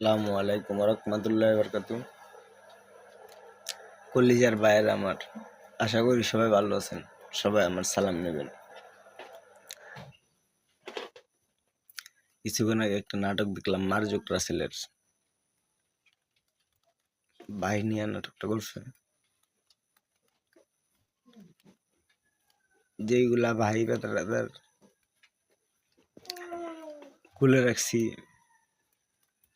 আসসালামু আলাইকুম রহমতুল্লাহি বারাকাতুহু। কলিজার ভাইয়ের আমার, আশা করি সবাই ভালো আছেন। সবাই আমার সালাম নেবেন। কিছুক্ষণ আগে একটা নাটক দেখলাম, মার্জুক রাসেলের বাহিনিয়া নাটকটা করছে। যেইগুলা ভাই বেতার খুলে রাখছি,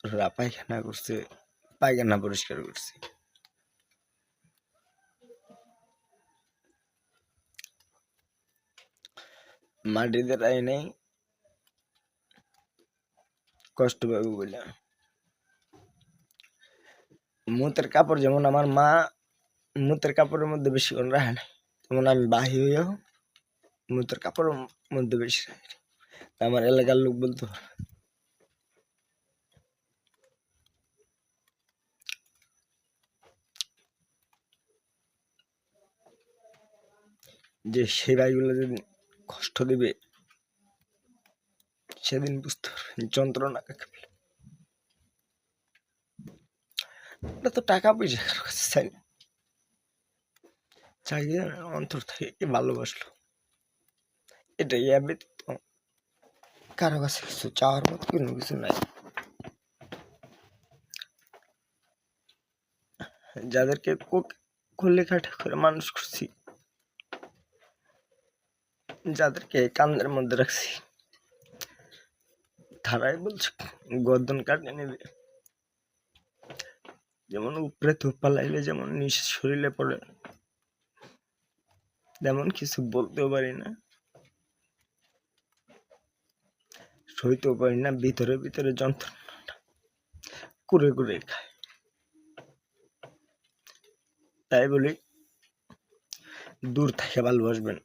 ওরা পায়খানা করছে, পায়খানা পরিষ্কার করছে। মাটিতে রাই নেই, কষ্ট পাবে বলে। মুতের কাপড় যেমন আমার মা মুতের কাপড়ের মধ্যে বেশিক্ষণ রাখে না, তেমন আমি বাহি হইয়াও মুতের কাপড়ের মধ্যে বেশি রাখি। আমার এলাকার লোক বলতো যে সেই ভাইগুলো যেদিন কষ্ট দিবে সেদিন বুঝতে পারবেন যন্ত্রণা কাকে বলে। ওটা তো টাকা পয়সা কারো কাছে চাই না, চাই অন্তর থেকে ভালোবাসলো, এটাই ব্যতীত কারো কাছে কিছু চাওয়ার মতো কোনো কিছু নাই। যাদেরকে কোলে কাঠা করে মানুষ করছি, যাদেরকে কান্দের মধ্যে রাখছি, তারাই বলছে গর্দন কাটে নেবে। যেমন উপরে ধূপ পালাইলে যেমন নিচে শরীরে পড়ে, তেমন কিছু বলতেও পারি না, সইতেও পারি না। ভিতরে ভিতরে যন্ত্রণাটা কুরে কুরে খায়। তাই বলি দূর থেকে ভালোবাসবেন,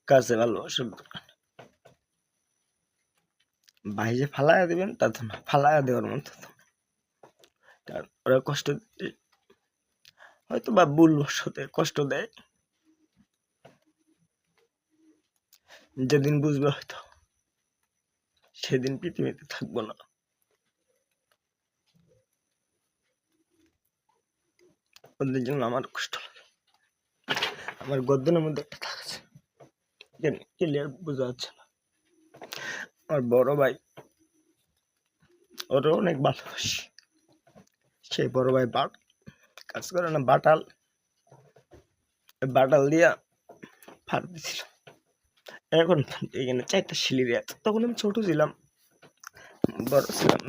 কাছে ভালোবাসার দরকার। বাইরে ফালাইয়া দিবেন তা তো না, ফালাইয়া দেওয়ার মতো তো না। কারণ ওরা কষ্ট হয়তো বা ভুলবশতে কষ্ট দেয়, যেদিন বুঝবে হয়তো সেদিন পৃথিবীতে থাকবো না। ওদের জন্য আমার কষ্ট লাগে। আমার গর্দনের মধ্যে একটা দাগ আছে, ক্লিয়ার বোঝা যাচ্ছে না। আমার বড় ভাই, ওরও অনেক ভালোবাসি। সেই বড় ভাই কাজ করে না, বাটাল দিয়া ফাট দিছিল। এখন এখানে 4টা শিলির আছে। তখন আমি ছোট ছিলাম, বড় ছিলাম।